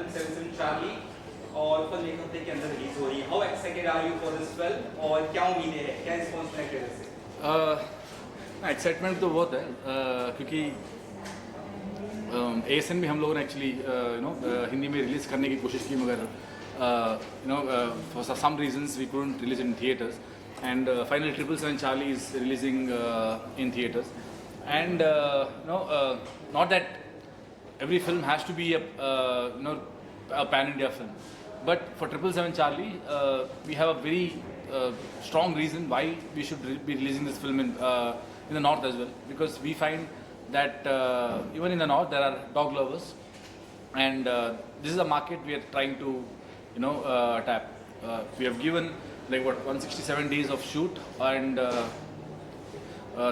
777 Charlie और film एक हफ्ते के अंदर रिलीज हो रही है. How excited are you for this film और क्या उम्मीदें हैं, क्या रिस्पॉन्स मिला ट्रेलर से? एक्साइटमेंट तो बहुत है क्योंकि ASN भी हम लोगों ने एक्चुअली हिंदी में रिलीज़ करने की कोशिश की मगर for some reasons we couldn't release in theaters and finally 777 Charlie is releasing in theaters and not that every film has to be a pan India film but for 777 Charlie we have a very strong reason why we should be releasing this film in the north as well because we find that even in the north there are dog lovers and this is a market we are trying to tap. We have given like 167 days of shoot and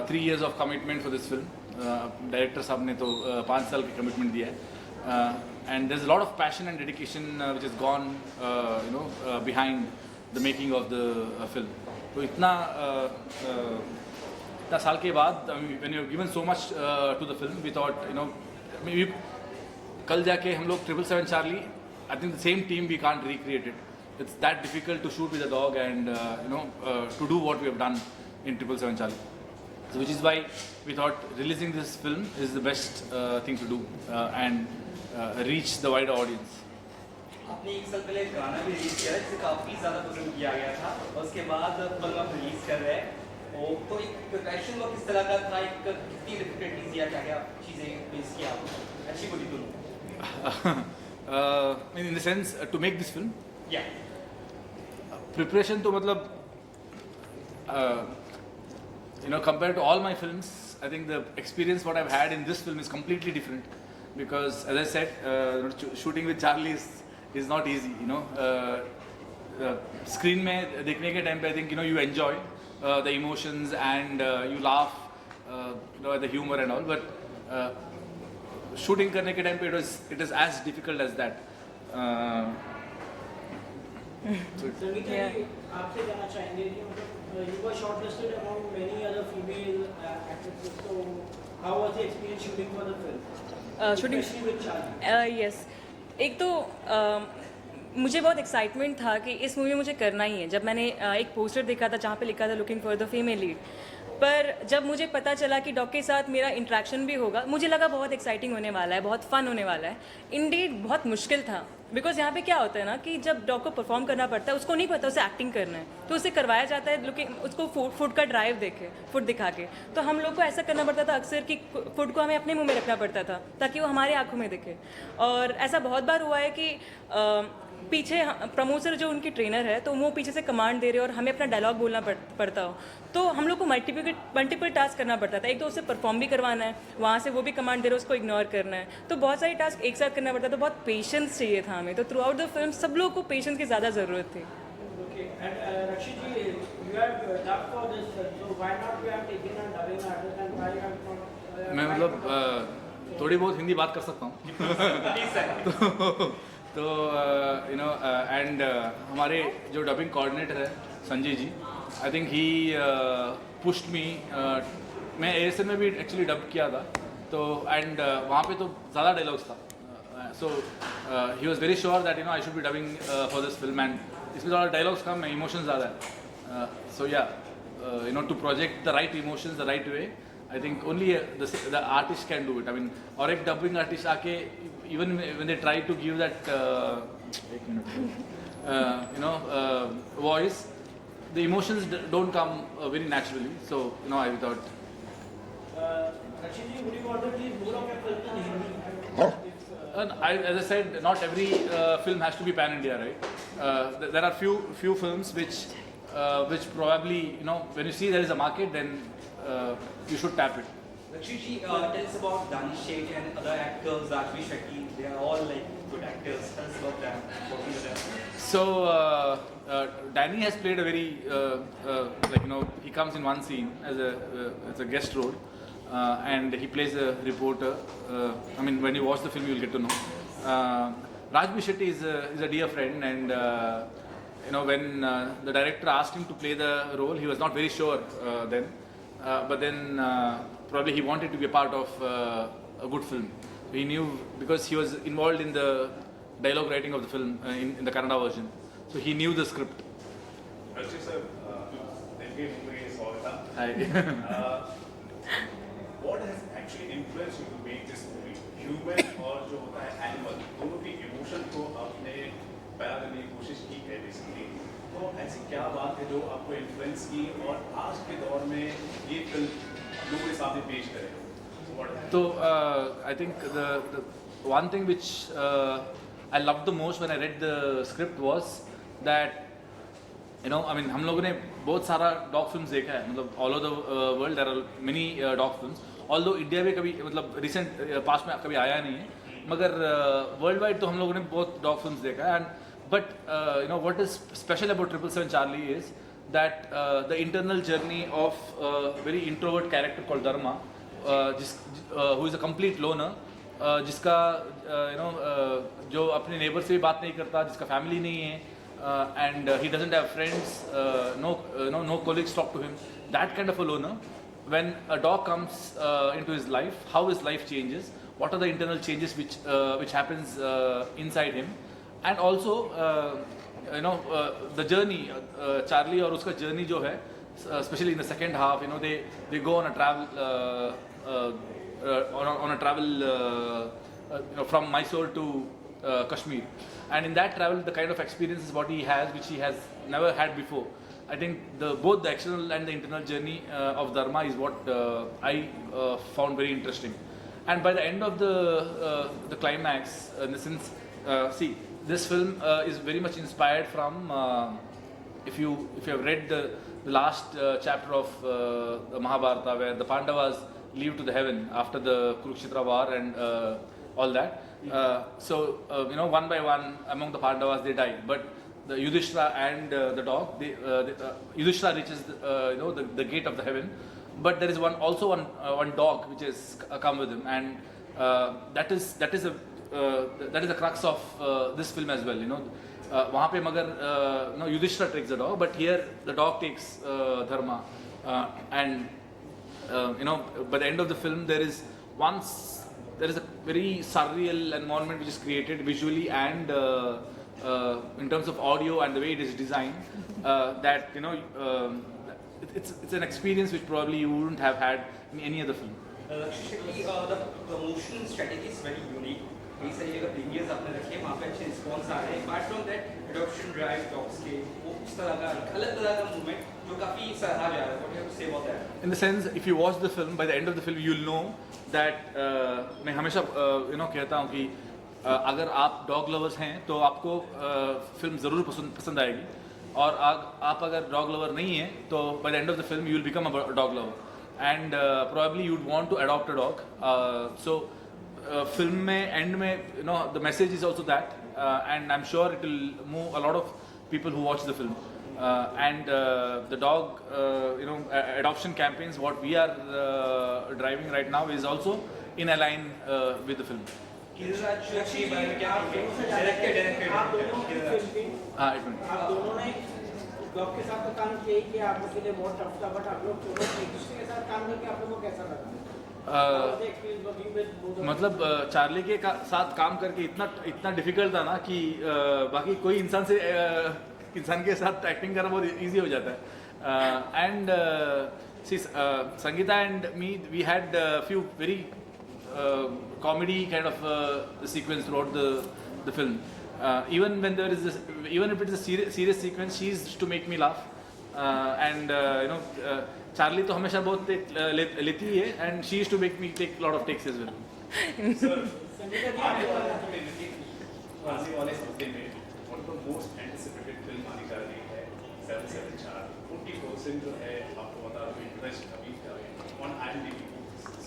3 years of commitment for this film. Director साहब ने तो 5 साल की commitment दिया है and there's a lot of passion and dedication which has gone behind the making of the film. तो इतना साल के बाद when you have given so much to the film we thought maybe कल जाके हम लोग 777 Charlie I think the same team we can't recreate it. It's that difficult to shoot with a dog and to do what we have done in 777 Charlie. So which is why we thought releasing this film is the best thing to do and reach the wider audience. आपने एक साल पहले गाना भी release किया जिसे काफी ज्यादा पसंद किया गया था और उसके बाद फिल्म आप रिलीज कर रहे हैं तो एक प्रिपरेशन वर्क किस तरह का था एक कितनी डिफिकल्टीज या क्या चीजें फेस किया आपने अच्छी बुरी दोनों in the sense to make this film yeah preparation तो मतलब compared to all my films I think the experience what I've had in this film is completely different because as I said shooting with Charlie is not easy screen में देखने के time पे I think you enjoy the emotions and you laugh at the humor and all but shooting करने के time पे it is as difficult as that Sangeeta जी आपसे जानना चाहेंगे कि मतलब you were shortlisted among many other female actresses so how was the experience shooting for the film shooting especially with Charlie yes एक तो मुझे बहुत एक्साइटमेंट था कि इस मूवी में मुझे करना ही है जब मैंने एक पोस्टर देखा था जहाँ पे लिखा था looking for the female lead पर जब मुझे पता चला कि डॉग के साथ मेरा इंटरेक्शन भी होगा मुझे लगा बहुत एक्साइटिंग होने वाला है बहुत फन होने वाला है इंडीड बहुत मुश्किल था बिकॉज यहाँ पे क्या होता है ना कि जब डॉग को परफॉर्म करना पड़ता है उसको नहीं पता उसे एक्टिंग करना है तो उसे करवाया जाता है लुकिंग उसको फूड का ड्राइव देखे फूड दिखा के तो हम लोग को ऐसा करना पड़ता था अक्सर कि फूड को हमें अपने मुंह में रखना पड़ता था ताकि वो हमारे आंखों में दिखे और ऐसा बहुत बार हुआ है कि पीछे प्रमोटर जो उनकी ट्रेनर है तो वो पीछे से कमांड दे रहे और हमें अपना डायलॉग बोलना पड़ता हो तो हम लोग को मल्टीपल टास्क करना पड़ता था एक तो उसे परफॉर्म भी करवाना है वहाँ से वो भी कमांड दे रहे उसको इग्नोर करना है तो बहुत सारे टास्क एक साथ करना पड़ता था बहुत पेशेंस चाहिए था हमें तो थ्रू आउट द फिल्म सब लोग को पेशेंस की ज़्यादा ज़रूरत थी okay and Rakshit ji you have dubbed for this so why not you have taken a dubbing artist and why you have not मैं मतलब थोड़ी बहुत हिंदी बात कर सकता हूँ तो एंड हमारे जो डबिंग कोऑर्डिनेटर है Sanjay ji I think he pushed me मैं ASN में भी एक्चुअली डब किया था तो एंड वहाँ पे तो ज़्यादा डायलॉग्स था so he was very sure that I should be dubbing for this film and इसमें ज़्यादा डायलॉग्स कम है इमोशंस ज़्यादा है so yeah to project the right emotions the right way I think only the artist can do it. I mean, or एक dubbing artist आके even when they try to give that voice, the emotions don't come very naturally. So I thought. Rakshit ji, would you want to please more of your film in Hindi? As I said, not every film has to be pan India, right? There are few films which probably when you see there is a market, then you should tap it. Rakshit ji, tell us about Rakshit Shetty and other actors, Rakshit Shetty. They are all like good actors. Tell us about them. Working with them. So Danny has played a very he comes in one scene as a guest role, and he plays a reporter. I mean, when you watch the film, you will get to know. Rakshit Shetty is a dear friend, and when the director asked him to play the role, he was not very sure then. But then probably he wanted to be a part of a good film. He knew because he was involved in the dialogue writing of the film in the Kannada version. So he knew the script. Rakshit sir, Mumbai Swagata. Hi. What has actually influenced you to make this movie? Human और जो होता है animal, दोनों की emotion को आपने बयां करने की कोशिश की है basically. तो ऐसी क्या बात है जो आपको influence की और आज के दौर में ये फिल्म लोगों के सामने पेश करे? So I think the one thing which I loved the most when I read the script was that I mean हम लोगों ने बहुत सारा डॉग फिल्म्स देखा है, मतलब all over the world there are many dog films, although India में कभी मतलब रिसेंट पास्ट में कभी आया नहीं है, मगर वर्ल्ड वाइड तो हम लोगों ने बहुत डॉग फिल्म्स देखा है. And but what is special about 777 Charlie is that the internal journey of very introvert character called Dharma, who is a complete loner, जिसका जो अपने नेबर से भी बात नहीं करता, जिसका फैमिली नहीं है, and he doesn't have friends, no colleagues talk to him, that kind of a loner. When a dog comes into his life, how his life changes, what are the internal changes which happens inside him, and also the journey, Charlie और उसका journey जो है, especially in the second half, they go on a travel on a travel from Mysore to Kashmir, and in that travel the kind of experiences what he has which he has never had before. I think both the external and the internal journey of Dharma is what I found very interesting. And by the end of the climax, in the sense, see, this film is very much inspired from if you have read the last chapter of the Mahabharata, where the Pandavas leave to the heaven after the Kurukshetra war and all that. So one by one among the Pandavas they die, but the Yudhishthira and the dog, Yudhishthira reaches the gate of the heaven, but there is one dog which has come with him, and that is the crux of this film as well. वहाँ पे मगर Yudhishthira takes the dog, but here the dog takes Dharma, and by the end of the film there is a very surreal environment which is created visually and in terms of audio and the way it is designed, that it's an experience which probably you wouldn't have had in any other film. Rakshit Shetty, the promotion strategy is very unique. कई सारी जगह premiers आपने रखे, वहाँ पे अच्छे response आ रहे हैं. Apart from that adoption drive dogs के वो उस तरह का अलग तरह का मूवमेंट जो काफ़ी सराहा जा रहा है. What do you have to say about that? In the sense, if you watch the film, by the end of the film you'll know that मैं हमेशा कहता हूँ कि अगर आप डॉग लवर्स हैं तो आपको फिल्म ज़रूर पसंद आएगी, और आप अगर डॉग लवर नहीं हैं तो by the end of the film you will become a dog lover, and probably you'd want to adopt a dog. So film में end में the message is also that, and I'm sure it will move a lot of people who watch the film, and the dog adoption campaigns what we are driving right now is also in line with the film. आप दोनों ने dog के साथ तो काम किया ही किया, आप लोग के लिए बहुत टफ था, बट आप लोग दोनों एक दूसरे के साथ काम करके आप लोगों को कैसा लगा? मतलब चार्ली के साथ काम करके इतना डिफिकल्ट था ना कि बाकी कोई इंसान के साथ एक्टिंग करना बहुत इजी हो जाता है. And Sangeetha and me we had few very comedy kind of sequence throughout the film. Even when there is even if it is a serious sequence, she is to make me laugh, and Charlie तो हमेशा बहुत लेती है, and she used to make me take a lot of takes as well. Sir, आने वाले हफ्ते में one of the most anticipated film आने जा रही है 774. 40% जो है आपको बता दूं इंटरेस्ट अभी का है on IMDb.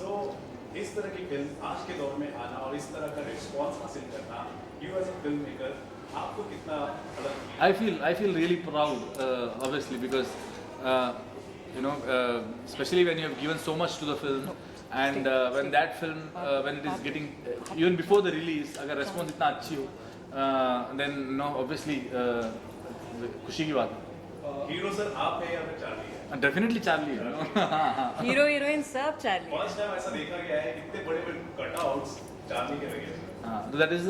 So इस तरह की फिल्म आज के दौर में आना और इस तरह का रिस्पॉन्स हासिल करना, you as a filmmaker, आपको कितना अलग? I feel really proud, obviously, because especially when you have given so much to the film, and when that film when it is getting even before the release, अगर response इतना अच्छी हो, then obviously खुशी की बात है. Hero sir आप है या फिर चार्ली है? Definitely Charlie है. हीरो हीरोइन सब चार्ली. फर्स्ट टाइम ऐसा देखा गया है, इतने बड़े कटआउट्स चार्ली के लगे. So that is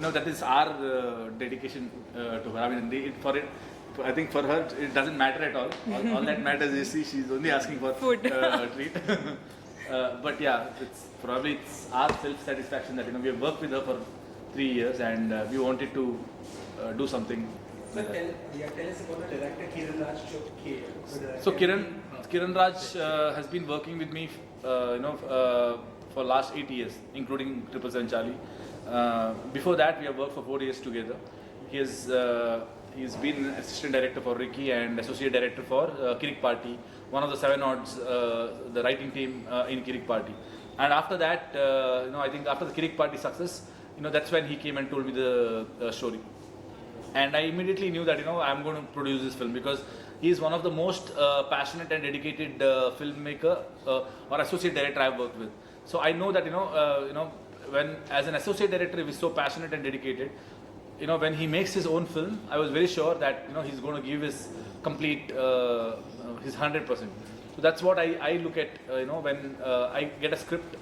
that is our dedication to her. I mean, I think for her it doesn't matter at all. All that matters is she's only asking for Food. A treat. But yeah, it's our self-satisfaction that we have worked with her for 3 years and we wanted to do something. So tell us about the director Kiran Raj. So Kiran Raj has been working with me, for last 8 years, including 777 Charlie. Before that, we have worked for 4 years together. He's been assistant director for Ricky and associate director for Kirik Party, one of the 7 odds, the writing team in Kirik Party. And after that, I think after the Kirik Party success, that's when he came and told me the story. And I immediately knew that I'm going to produce this film because he is one of the most passionate and dedicated filmmaker or associate director I've worked with. So I know that when as an associate director he is so passionate and dedicated, when he makes his own film, I was very sure that he's going to give his complete his 100%. So that's what I look at. When I get a script,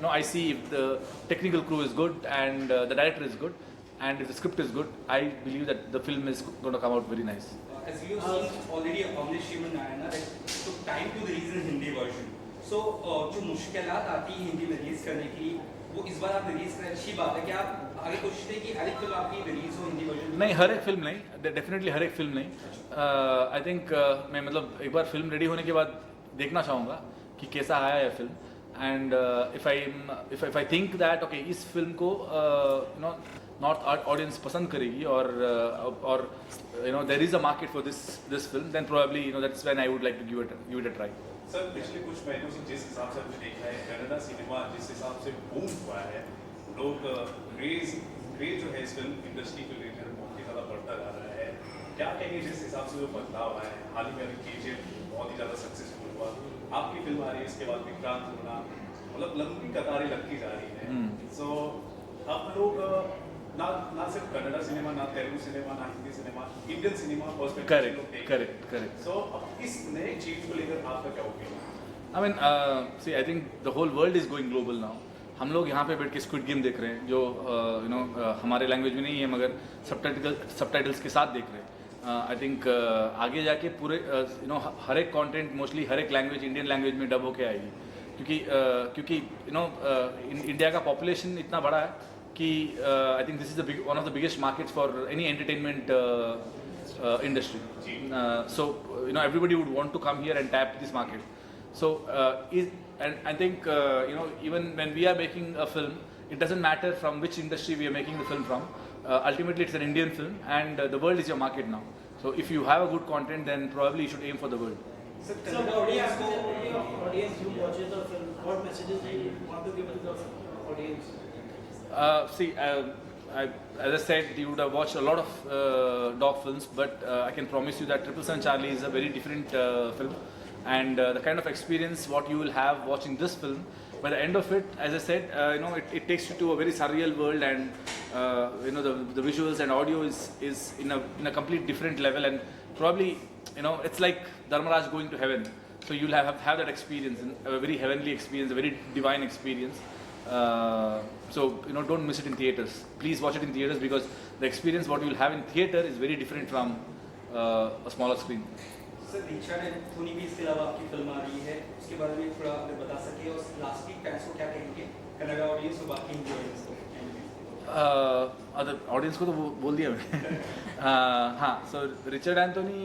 I see if the technical crew is good and the director is good, and if the script is good, I believe that the film is going to come out very nice. As you have seen already accomplished Shivan Nayana, that took time to release in Hindi version. So जो मुश्किलात आती है हिंदी में release करने की, वो इस बार आप रिलीज करें, अच्छी बात है कि आप आगे कोशिश करें कि हर एक फिल्म आपकी रिलीज हो हिंदी वर्जन. नहीं, हर एक फिल्म नहीं, डेफिनेटली हर एक फिल्म नहीं. आई थिंक मैं मतलब एक बार फिल्म रेडी होने के बाद देखना चाहूँगा कि कैसा आया है film. And if I think that okay इस फिल्म को नॉर्थ ऑडियंस पसंद करेगी और there is a market for this film, then probably that's when I would like to give it a try. Sir पिछले कुछ महीनों से जिस हिसाब से हमने देखा है कन्नड़ा सिनेमा जिस हिसाब से बूम हुआ है, लोग क्रेज जो है इस फिल्म इंडस्ट्री को लेकर बहुत ही ज़्यादा बढ़ता जा रहा है. क्या कहेंगे जिस हिसाब से जो बदलाव आया है? हाल ही में अभी KGF बहुत ही ज़्यादा सक्सेसफुल हुआ, आपकी फिल्म आ रही है, इसके बाद विक्रांत होना, मतलब लंबी कतारें लगती जा रही है. सो अब लोग ना सिर्फ कन्नड़ा सिनेमा, ना तेलुगु सिनेमा, ना Hindi cinema, Indian cinema correct. So अब इस नए चीज को लेकर आपका क्या opinion? I mean, see, I think the whole world is going global now. हम लोग यहाँ पे बैठ के स्क्विड गेम देख रहे हैं जो हमारे लैंग्वेज में नहीं है मगर सबटाइटल्स के साथ देख रहे हैं. आई थिंक आगे जाके पूरे हर एक कंटेंट मोस्टली हर एक लैंग्वेज इंडियन लैंग्वेज में डब होके आएगी क्योंकि इंडिया का पॉपुलेशन इतना बड़ा है कि I think this is one of the biggest markets for any entertainment industry. So everybody would want to come here and tap this market. So and I think even when we are making a film, it doesn't matter from which industry we are making the film from. Ultimately, it's an Indian film, and the world is your market now. So if you have a good content, then probably you should aim for the world. So the audience who watches the film, what messages do you want to give to the audience? See, as I said, you would have watched a lot of dog films, but I can promise you that 777 Charlie is a very different film, and the kind of experience what you will have watching this film, by the end of it, as I said, it takes you to a very surreal world, and the visuals and audio is in a complete different level, and probably it's like Dharmaraj going to heaven. So you'll have that experience, a very heavenly experience, a very divine experience. So don't miss it in theaters. Please watch it in theaters because the experience what you will have in theater is very different from a smaller screen. Sir Richard and Tony भी इसके अलावा आपकी film आ रही है, उसके बारे में थोड़ा आप बता सके और लास्ट वीक फैंस को क्या कहेंगे, कन्नड़ा ऑडियंस और बाकी हिंदी ऑडियंस को? अदर ऑडियंस को तो बोल दिया मैंने. हाँ, so Richard Anthony,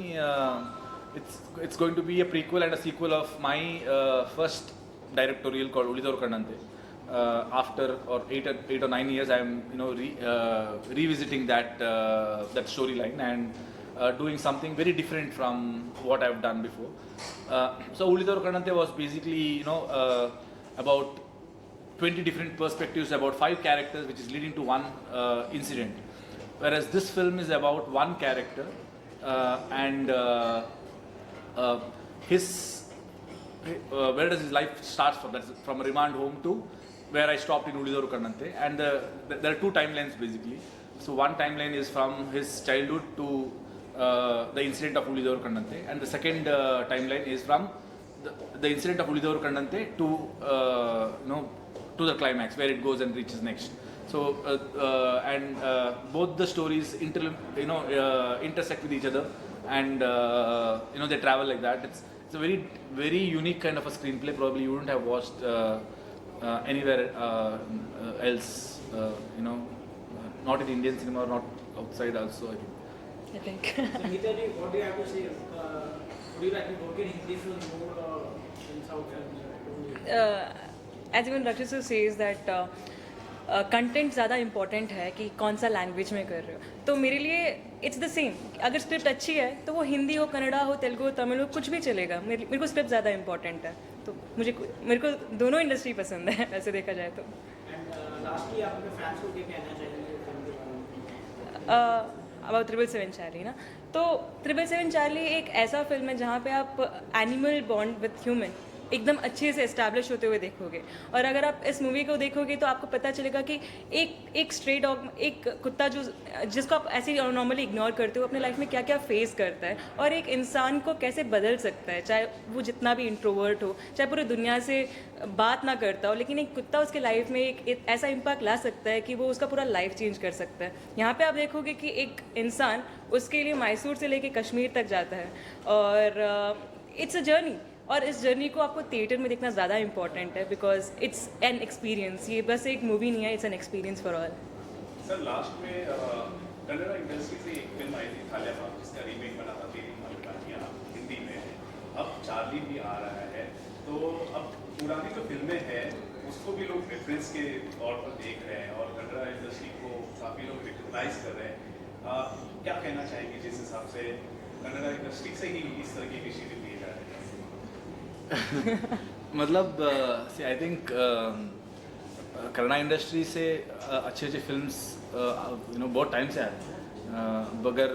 it's going to be a prequel and a sequel of my first directorial called Ulidor Kannante. After 8 or 9 years, I am revisiting that storyline and doing something very different from what I've done before. So Ulidor Kannante was basically about 20 different perspectives about 5 characters, which is leading to one incident. Whereas this film is about one character and where does his life starts from? That's from a remand home to where I stopped in Ulidor Kannante, and there are 2 timelines basically. So one timeline is from his childhood to the incident of Ulidor Kannante, and the second timeline is from the incident of Ulidor Kannante to to the climax where it goes and reaches next. So and both the stories intersect with each other, and they travel like that. It's a very unique kind of a screenplay. Probably you wouldn't have watched anywhere else. Not in Indian cinema or not outside also, I think. Sangeeta ji, what do you have to say? Would you like to work in Hindi film more or in South films? As even Rakshit says that content ज़्यादा important है कि कौन सा language में कर रहे हो. तो मेरे लिए इट्स द सेम. अगर स्क्रिप्ट अच्छी है तो वो हिंदी हो, कन्नड़ा हो, तेलुगु हो, तमिल हो, कुछ भी चलेगा. मेरे को स्क्रिप्ट ज़्यादा इम्पॉर्टेंट है. तो मेरे को दोनों इंडस्ट्री पसंद है ऐसे देखा जाए तो. लास्टली आप अपने फैंस को क्या कहना चाहेंगे फिल्म के बारे में? अबाउट 777 चार्ली ना, तो 777 चार्ली एक ऐसा फिल्म है जहाँ पे आप एनिमल बॉन्ड विथ ह्यूमन एकदम अच्छे से एस्टैब्लिश होते हुए देखोगे. और अगर आप इस मूवी को देखोगे तो आपको पता चलेगा कि एक स्ट्रे डॉग, एक कुत्ता जिसको आप ऐसे नॉर्मली इग्नोर करते हो, अपने लाइफ में क्या क्या फेस करता है और एक इंसान को कैसे बदल सकता है, चाहे वो जितना भी इंट्रोवर्ट हो, चाहे पूरी दुनिया से बात ना करता हो, लेकिन एक कुत्ता उसके लाइफ में एक ऐसा इम्पैक्ट ला सकता है कि वो उसका पूरा लाइफ चेंज कर सकता है. यहाँ पे आप देखोगे कि एक इंसान उसके लिए मैसूर से लेके कश्मीर तक जाता है और इट्स अ जर्नी. और इस जर्नी को आपको थिएटर में देखना ज़्यादा इंपॉर्टेंट है बिकॉज इट्स एन एक्सपीरियंस. ये बस एक मूवी नहीं है, it's an experience for all. Sir last में कन्नड़ा इंडस्ट्री से एक फिल्म आई थी थालियाबाग, जिसका रीमेक बना था तेरी मालिकानियाँ, हिंदी में है. अब चार्ली भी आ रहा है, तो अब पुरानी जो फिल्में हैं उसको भी लोग रेफरेंस के तौर पर देख रहे हैं और कन्नड़ा इंडस्ट्री को काफ़ी लोग रिकग्नाइज कर रहे हैं. क्या कहना चाहेंगे जिस हिसाब से कन्नड़ा इंडस्ट्री से ही इस तरह के इनिशिएटिव लिए जा रहे हैं? मतलब आई थिंक कन्नड़ा इंडस्ट्री से अच्छे फिल्म्स बहुत टाइम से आ रहे हैं. बगर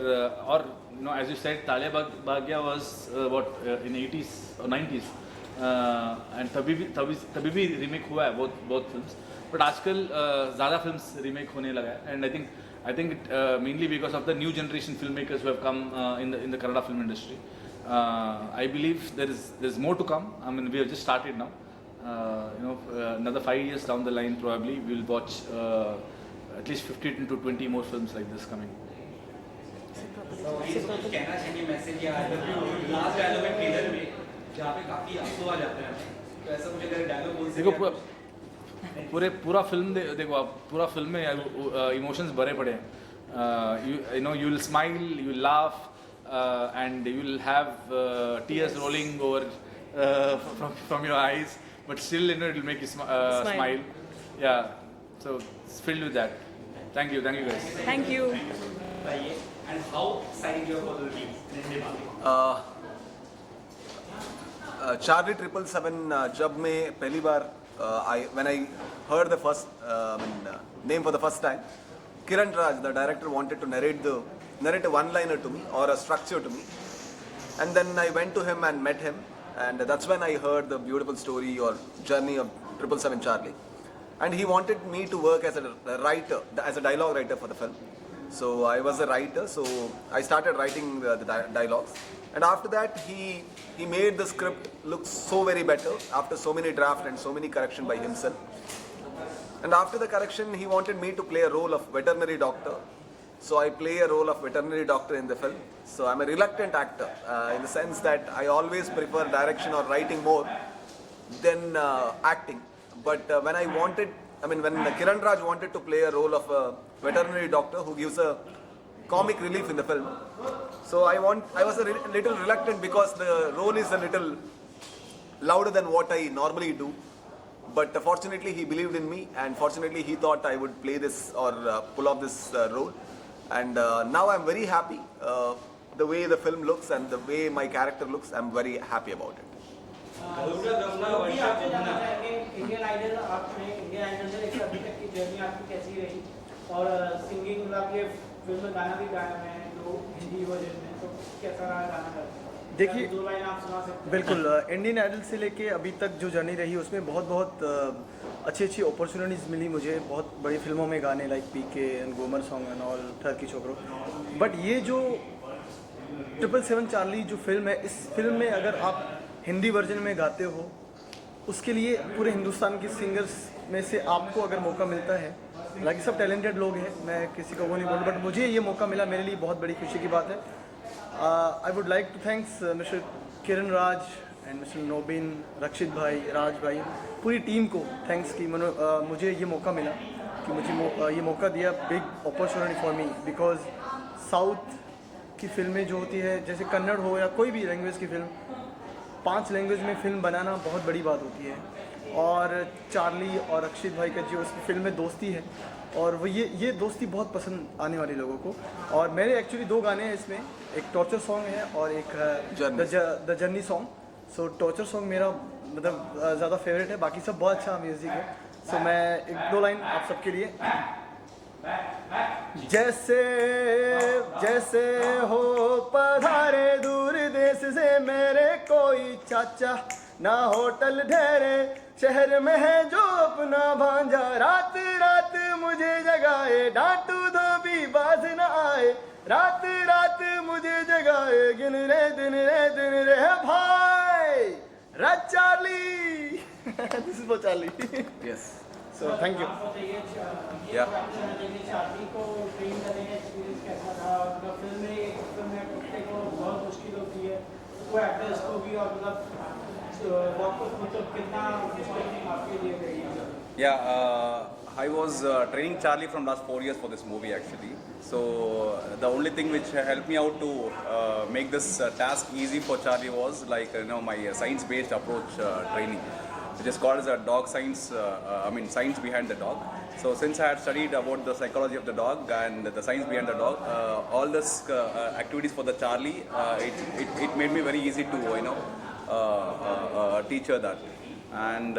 और एज यू सेड तालियाबागिया वाज व्हाट इन 80s और 90s एंड तभी भी रीमेक हुआ है बहुत फिल्म्स. बट आजकल ज़्यादा फिल्म्स रीमेक होने लगा है. And I think mainly because of the new generation film makers who have come in the Kannada film industry. I believe there's more to come. I mean, we have just started now. Another 5 years down the line, probably we'll watch at least 15 to 20 more films like this coming. So ये तो कुछ कहना चाहिए message या last dialogue में trailer में जहाँ पे काफी आंसू आ जाते हैं, तो ऐसा मुझे अगर डायलॉग बोल सके. देखो पूरा फिल्म देखो आप, पूरा फिल्म में इमोशंस भरे पड़े हैं. You will smile, you will laugh. And you will have tears rolling over from your eyes, but still it will make you smile. Yeah, so it's filled with that. Thank you guys. Thank you. And how excited you are for the release? Charlie 777 जब मैं पहली बार when I heard the first name for the first time, Kiran Raj, the director, wanted to narrate a one-liner to me or a structure to me, and then I went to him and met him, and that's when I heard the beautiful story or journey of 777 Charlie, and he wanted me to work as a writer, as a dialogue writer for the film. So I was a writer, so I started writing the dialogues, and after that he made the script look so very better after so many drafts and so many correction by himself. And after the correction he wanted me to play a role of veterinary doctor. So I play a role of veterinary doctor in the film. So I'm a reluctant actor in the sense that I always prefer direction or writing more than acting. But when Kiran Raj wanted to play a role of a veterinary doctor who gives a comic relief in the film, so I was a little reluctant because the role is a little louder than what I normally do. But fortunately he believed in me, and fortunately he thought I would play this or pull off this role. And now I'm very happy the way the film looks and the way my character looks. I'm very happy about it. अभी आपसे जानना चाहेंगे Indian idol से लेकर अभी तक की journey आपकी कैसी रही, और सिंगिंग मतलब आपके फिल्म में गाना भी गाया है जो हिंदी वर्जन में, तो कैसा रहा गाना करते? देखिए, 2 लाइन आप सुना सकते हैं? बिल्कुल. इंडियन आइडल से लेके अभी तक जो जर्नी रही उसमें बहुत अच्छी अपॉर्चुनिटीज़ मिली मुझे बहुत बड़ी फिल्मों में गाने, like PK and Ghoomar song and all, Tharki Chokro. But ये जो 777 चार्ली जो फिल्म है, इस फिल्म में अगर आप हिंदी वर्जन में गाते हो, उसके लिए पूरे हिंदुस्तान के सिंगर्स में से आपको अगर मौका मिलता है हालांकि सब टैलेंटेड लोग हैं, मैं किसी को वो नहीं बोलूँ, बट मुझे ये मौका मिला, मेरे लिए बहुत बड़ी खुशी की बात है. I would like to thanks mister Kiran Raj and mister Nobin, Rakshit भाई, राज भाई, पूरी टीम को थैंक्स कि मुझे ये मौका मिला, कि मुझे ये मौका दिया. Big opportunity for me, because south की फिल्में जो होती है, जैसे कन्नड़ हो या कोई भी लैंग्वेज की फिल्म, 5 लैंग्वेज में फ़िल्म बनाना बहुत बड़ी बात होती है. और चार्ली और अक्षित भाई का जो इस फिल्म में दोस्ती है, और वो ये दोस्ती बहुत पसंद आने वाले लोगों को. और मेरे एक्चुअली 2 गाने हैं इसमें, एक टॉर्चर सॉन्ग है और एक the journey song. So torture song मेरा मतलब ज़्यादा फेवरेट है, बाकी सब बहुत अच्छा म्यूज़िक है. सो मैं 1-2 लाइन आप सबके लिए. जैसे जैसे हो पधारे दूर देश से मेरे कोई चाचा, ना होटल ठहरे शहर में है जो अपना भांजा, रात रात मुझे जगाए डांटू तो भी बाज न आए, रात रात मुझे जगाए गिन रे भाई Raj Charlie. This is for Charlie. Yes. So thank you. Yeah. Charlie को ट्रेन करने का एक्सपीरियंस कैसा था? और फिल्म में कुत्ते को बहुत मुश्किल होती है, वो एक्टर्स को भी, और मतलब कितना मुश्किल आपके लिए रही है? Yeah, I was training Charlie from last 4 years for this movie actually. So the only thing which helped me out to make this task easy for Charlie was like my science-based approach training, which is called as a dog science. Science behind the dog. So since I had studied about the psychology of the dog and the science behind the dog, all this activities for the Charlie, it made me very easy to teach her that. And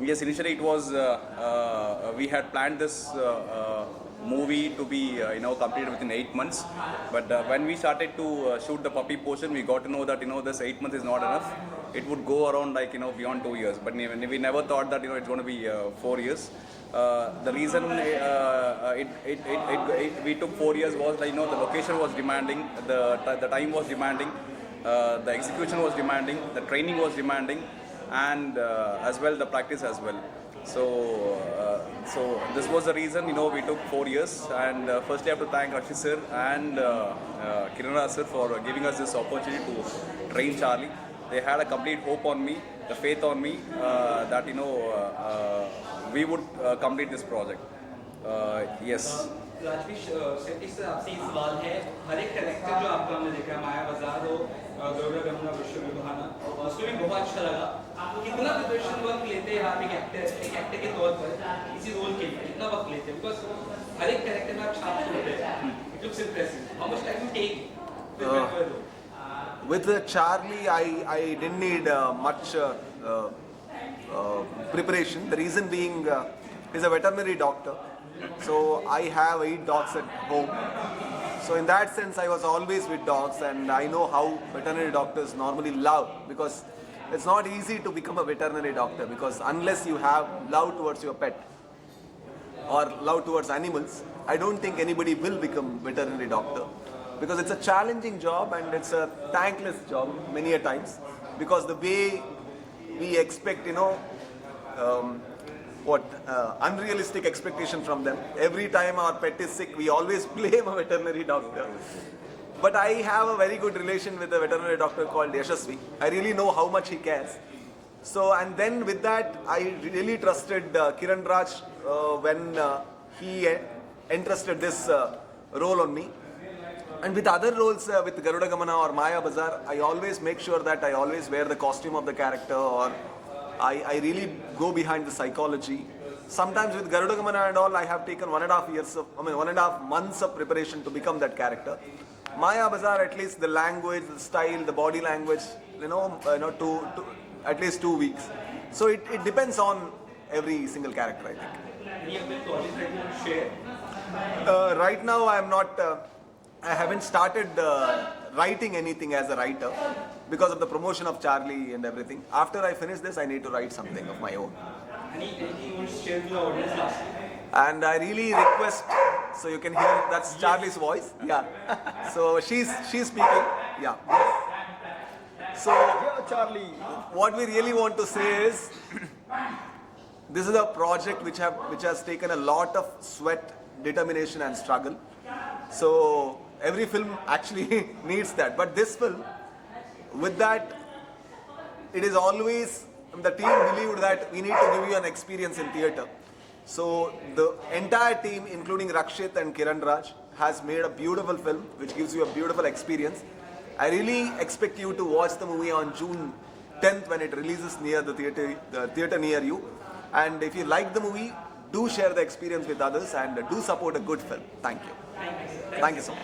yes, initially it was we had planned this movie to be completed within 8 months, but when we started to shoot the puppy portion, we got to know that this 8 months is not enough. It would go around like beyond 2 years, but we never thought that it's going to be 4 years. The reason we took 4 years was like the location was demanding, the time was demanding, the execution was demanding, the training was demanding, and as well the practice as well. So this was the reason we took 4 years. And firstly I have to thank Rakshit sir and Kiran Raj sir for giving us this opportunity to train Charlie. They had a complete hope on me, the faith on me that we would complete this project. Yes. Rajveer Shetty से आपसे ये सवाल है, हर एक character जो आपका हमने देखा, माया बाजार हो, गौरव गमना, विश्व विभाना, उसमें भी बहुत अच्छा लगा. कितना प्रिपरेशन वर्क लेते हैं आप एक एक्टर के तौर पर इसी रोल के लिए, कितना वक्त लेते हैं? बिकॉज हर एक कैरेक्टर में आप छाप होते हैं. It looks impressive. How much time you take? With Charlie, I didn't need much preparation. The reason being, he's a veterinary doctor. So I have 8 dogs at home. So in that sense, I was always with dogs, and I know how veterinary doctors normally love, because it's not easy to become a veterinary doctor, because unless you have love towards your pet or love towards animals, I don't think anybody will become veterinary doctor, because it's a challenging job and it's a thankless job many a times, because the way we expect, unrealistic expectation from them. Every time our pet is sick, we always blame a veterinary doctor. But I have a very good relation with a veterinary doctor called Yashasvi. I really know how much he cares. So, and then with that, I really trusted Kiran Raj when he entrusted this role on me. And with other roles, with Garuda Gamana or Maya Bazaar, I always make sure that I always wear the costume of the character, or I really go behind the psychology. Sometimes with Garuda Gamana and all, I have taken 1.5 months of preparation to become that character. Maya Bazaar, at least the language, the style, the body language, to at least 2 weeks. So it depends on every single character, I think. Any of the projects that you want to share? Right now, I haven't started writing anything as a writer because of the promotion of Charlie and everything. After I finish this, I need to write something of my own. Anything you want to share with the audience lastly? And I really request, so you can hear, that's Charlie's voice. Yeah. So she's speaking. Yeah. So Charlie. what we really want to say is, this is a project which has taken a lot of sweat, determination and struggle. So every film actually needs that. But this film, with that, it is always, the team believed that we need to give you an experience in theatre. So the entire team, including Rakshit and Kiran Raj, has made a beautiful film which gives you a beautiful experience. I really expect you to watch the movie on June 10th when it releases near the theatre near you. And if you like the movie, do share the experience with others and do support a good film. Thank you. Thank you so much.